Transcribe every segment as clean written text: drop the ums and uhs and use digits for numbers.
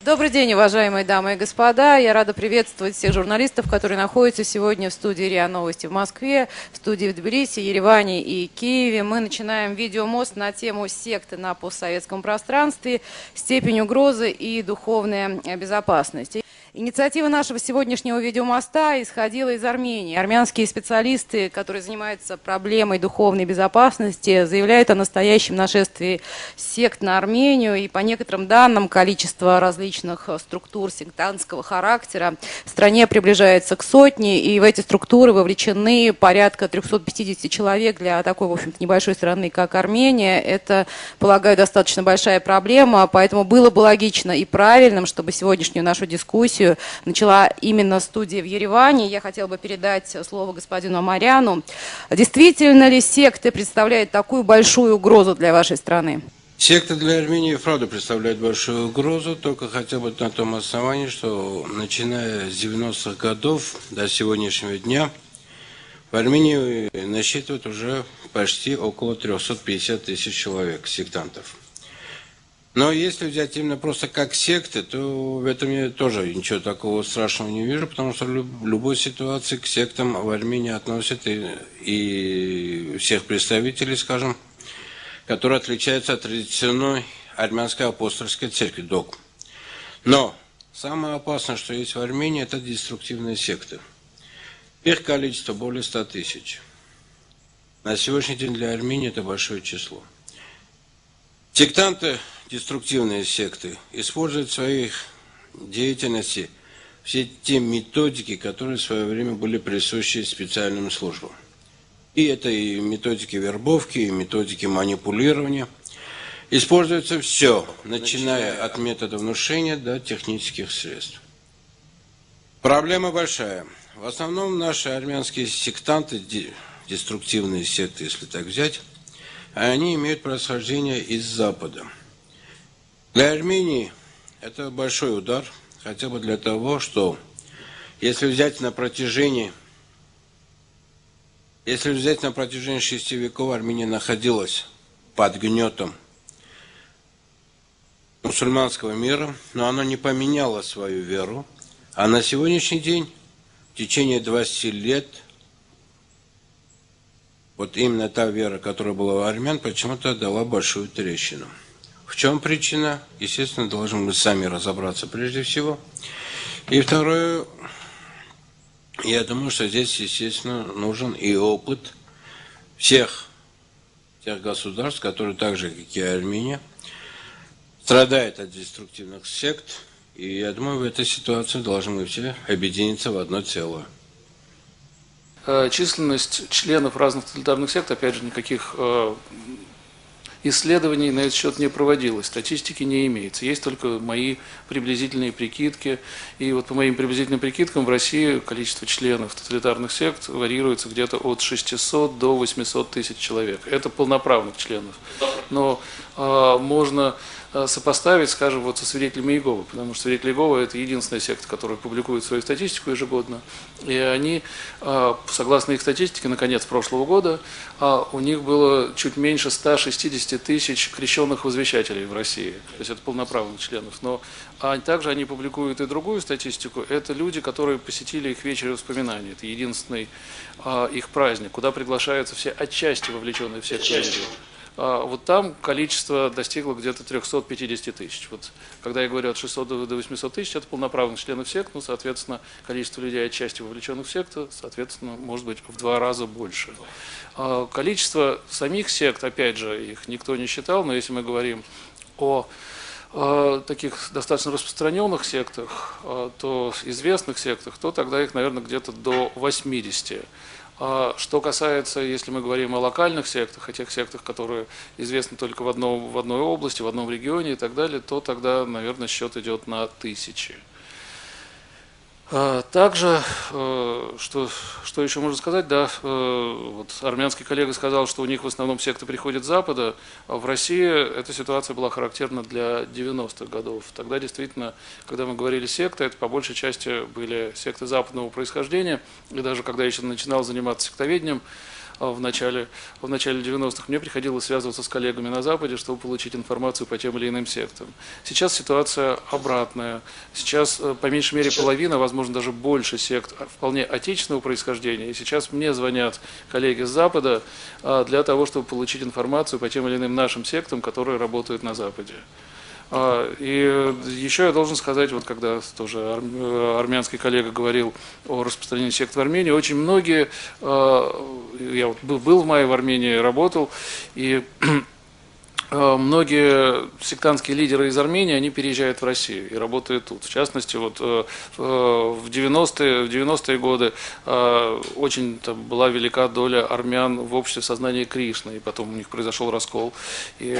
Добрый день, уважаемые дамы и господа. Я рада приветствовать всех журналистов, которые находятся сегодня в студии РИА Новости в Москве, в студии в Тбилиси, Ереване и Киеве. Мы начинаем видеомост на тему секты на постсоветском пространстве, степень угрозы и духовная безопасность. Инициатива нашего сегодняшнего видеомоста исходила из Армении. Армянские специалисты, которые занимаются проблемой духовной безопасности, заявляют о настоящем нашествии сект на Армению. И по некоторым данным, количество различных структур сектантского характера в стране приближается к сотне. И в эти структуры вовлечены порядка 350 человек. Для такой, в общем-то, небольшой страны, как Армения, это, полагаю, достаточно большая проблема. Поэтому было бы логично и правильным, чтобы сегодняшнюю нашу дискуссию начала именно студия в Ереване. Я хотела бы передать слово господину Амаряну. Действительно ли секты представляют такую большую угрозу для вашей страны? Секта для Армении, правда, представляет большую угрозу, только хотя бы на том основании, что начиная с 90-х годов до сегодняшнего дня в Армении насчитывают уже почти около 350 тысяч человек, сектантов. Но если взять именно просто как секты, то в этом я тоже ничего такого страшного не вижу, потому что в любой ситуации к сектам в Армении относят и всех представителей, скажем, которые отличаются от традиционной армянской апостольской церкви, догм. Но самое опасное, что есть в Армении, это деструктивные секты. Их количество более 100 тысяч. На сегодняшний день для Армении это большое число. Сектанты, деструктивные секты, используют в своей деятельности все те методики, которые в свое время были присущи специальным службам. И это и методики вербовки, и методики манипулирования. Используется все, начиная от метода внушения до технических средств. Проблема большая. В основном наши армянские сектанты, деструктивные секты, если так взять, они имеют происхождение из Запада. Для Армении это большой удар, хотя бы для того, что если взять на протяжении 6 веков Армения находилась под гнетом мусульманского мира, но она не поменяла свою веру, а на сегодняшний день, в течение 20 лет, вот именно та вера, которая была у армян, почему-то дала большую трещину. В чем причина? Естественно, должны мы сами разобраться прежде всего. И второе, я думаю, что здесь, естественно, нужен и опыт всех тех государств, которые так же, как и Армения, страдают от деструктивных сект. И я думаю, в этой ситуации должны мы все объединиться в одно целое. Численность членов разных тоталитарных сект, опять же, никаких исследований на этот счет не проводилось, статистики не имеется. Есть только мои приблизительные прикидки. И вот по моим приблизительным прикидкам в России количество членов тоталитарных сект варьируется где-то от 600 до 800 тысяч человек. Это полноправных членов. Но можно сопоставить, скажем, вот со свидетелями Иеговы, потому что свидетели Иеговы – это единственная секта, которая публикует свою статистику ежегодно, и они, согласно их статистике, на конец прошлого года, у них было чуть меньше 160 тысяч крещенных возвещателей в России, то есть это полноправных членов, но также они публикуют и другую статистику, это люди, которые посетили их вечер воспоминаний, это единственный их праздник, куда приглашаются все отчасти вовлеченные в секту. Вот там количество достигло где-то 350 тысяч. Вот, когда я говорю от 600 до 800 тысяч, это полноправных членов сект, ну, соответственно, количество людей отчасти вовлеченных в секту, соответственно, может быть в 2 раза больше. Количество самих сект, опять же, их никто не считал, но если мы говорим о таких достаточно распространенных сектах, то известных сектах, то тогда их, наверное, где-то до 80. Что касается, если мы говорим о локальных сектах, о тех сектах, которые известны только в одной области, в одном регионе и так далее, то тогда, наверное, счет идет на тысячи. Также, что еще можно сказать, да, вот армянский коллега сказал, что у них в основном секты приходят с Запада, а в России эта ситуация была характерна для 90-х годов. Тогда действительно, когда мы говорили секты, это по большей части были секты западного происхождения, и даже когда я еще начинал заниматься сектоведением, в начале 90-х, мне приходилось связываться с коллегами на Западе, чтобы получить информацию по тем или иным сектам. Сейчас ситуация обратная. Сейчас, по меньшей мере, половина, возможно, даже больше сект вполне отечественного происхождения. И сейчас мне звонят коллеги с Запада для того, чтобы получить информацию по тем или иным нашим сектам, которые работают на Западе. И еще я должен сказать, вот когда тоже армянский коллега говорил о распространении сект в Армении, очень многие, я вот был в мае в Армении, работал, и многие сектантские лидеры из Армении, они переезжают в Россию и работают тут. В частности, вот в 90-е годы очень там была велика доля армян в обществе сознания Кришны, и потом у них произошел раскол, и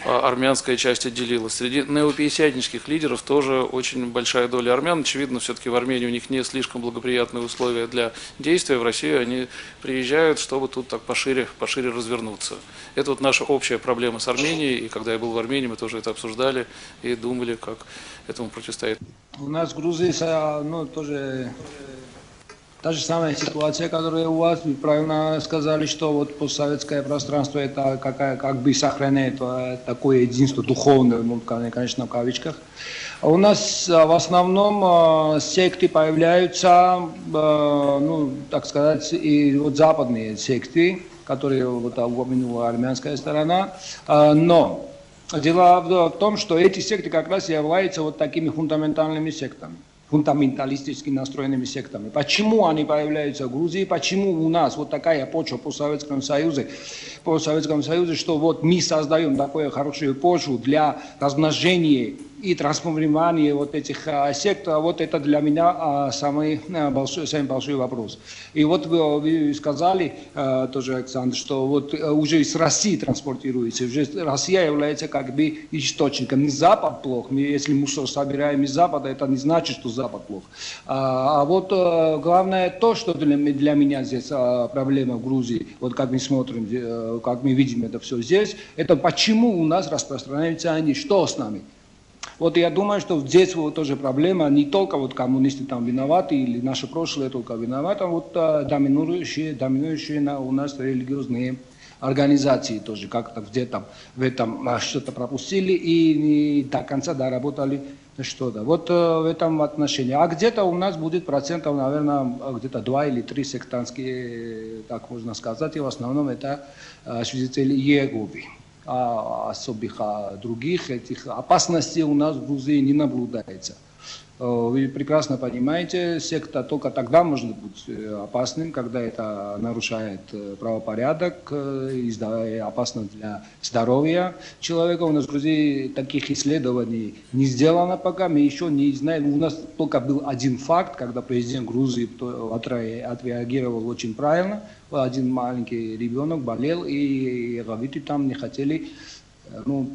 армянская часть отделилась. Среди неопятидесятнических лидеров тоже очень большая доля армян. Очевидно, все-таки в Армении у них не слишком благоприятные условия для действия. В Россию они приезжают, чтобы тут так пошире развернуться. Это вот наша общая проблема с Арменией. И когда я был в Армении, мы тоже это обсуждали и думали, как этому противостоять. У нас в Грузии тоже та же самая ситуация, которая у вас. Вы правильно сказали, что вот постсоветское пространство это как бы сохраняет такое единство духовное, конечно, в кавычках. А у нас в основном секты появляются, так сказать, и вот западные секты, которые вот упомянула армянская сторона, но дело в том, что эти секты как раз являются вот такими фундаментальными сектами, фундаменталистически настроенными сектами. Почему они появляются в Грузии, почему у нас вот такая почва по Советскому Союзу, что вот мы создаем такую хорошую почву для размножения и трансформирования вот этих сект, вот это для меня самый большой вопрос. И вот вы сказали тоже, Александр, что вот уже из России транспортируется, уже Россия является как бы источником. Не Запад плох, если мусор собираем из Запада, это не значит, что Запад плох. А вот главное то, что для меня здесь проблема в Грузии, вот как мы смотрим, как мы видим это все здесь, это почему у нас распространяются они, что с нами. Вот я думаю, что здесь вот тоже проблема, не только вот коммунисты там виноваты или наше прошлое только виновато, вот доминирующие у нас религиозные организации тоже как-то где-то в этом что-то пропустили и не до конца доработали что-то. Вот в этом отношении. А где-то у нас будет процентов, наверное, где-то 2 или 3 сектантские, так можно сказать, и в основном это свидетели Иеговы. Особых других этих опасностей у нас в Грузии не наблюдается. Вы прекрасно понимаете, секта только тогда может быть опасным, когда это нарушает правопорядок, опасно для здоровья человека. У нас в Грузии таких исследований не сделано пока, мы еще не знаем. У нас только был один факт, когда президент Грузии отреагировал очень правильно. Один маленький ребенок болел, и раввины там не хотели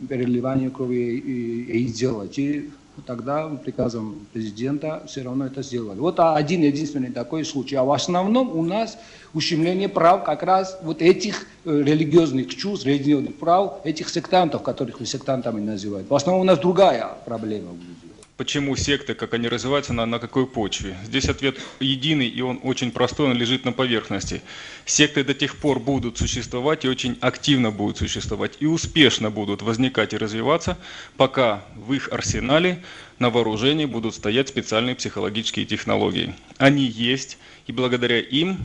переливание крови и сделать. И тогда приказом президента все равно это сделали. Вот единственный такой случай. А в основном у нас ущемление прав как раз вот этих религиозных чувств, религиозных прав, этих сектантов, которых вы сектантами называют. В основном у нас другая проблема в Грузии. Почему секты, как они развиваются, на какой почве? Здесь ответ единый, и он очень простой, он лежит на поверхности. Секты до тех пор будут существовать и очень активно будут существовать, и успешно будут возникать и развиваться, пока в их арсенале на вооружении будут стоять специальные психологические технологии. Они есть, и благодаря им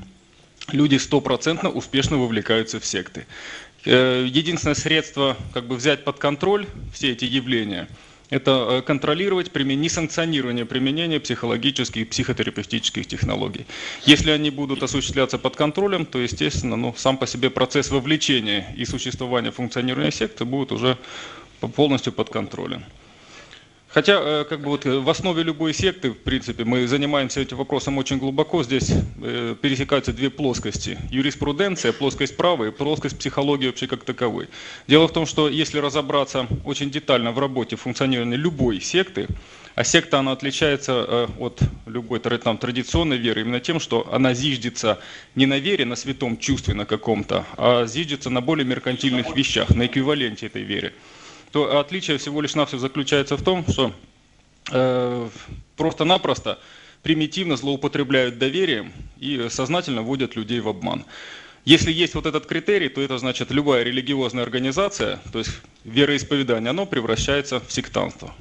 люди 100% успешно вовлекаются в секты. Единственное средство взять под контроль все эти явления – это контролировать несанкционирование применения психологических и психотерапевтических технологий. Если они будут осуществляться под контролем, то, естественно, сам по себе процесс вовлечения и существования функционирования секты будет уже полностью под контролем. Хотя, в основе любой секты, в принципе, мы занимаемся этим вопросом очень глубоко. Здесь пересекаются две плоскости. Юриспруденция, плоскость права и плоскость психологии вообще как таковой. Дело в том, что если разобраться очень детально в работе функционирования любой секты, а секта, она отличается от любой традиционной веры именно тем, что она зиждется не на вере, на святом чувстве на каком-то, а зиждется на более меркантильных вещах, на эквиваленте этой веры. То отличие всего лишь навсего заключается в том, что просто-напросто примитивно злоупотребляют доверием и сознательно вводят людей в обман. Если есть вот этот критерий, то это значит любая религиозная организация, то есть вероисповедание, оно превращается в сектантство.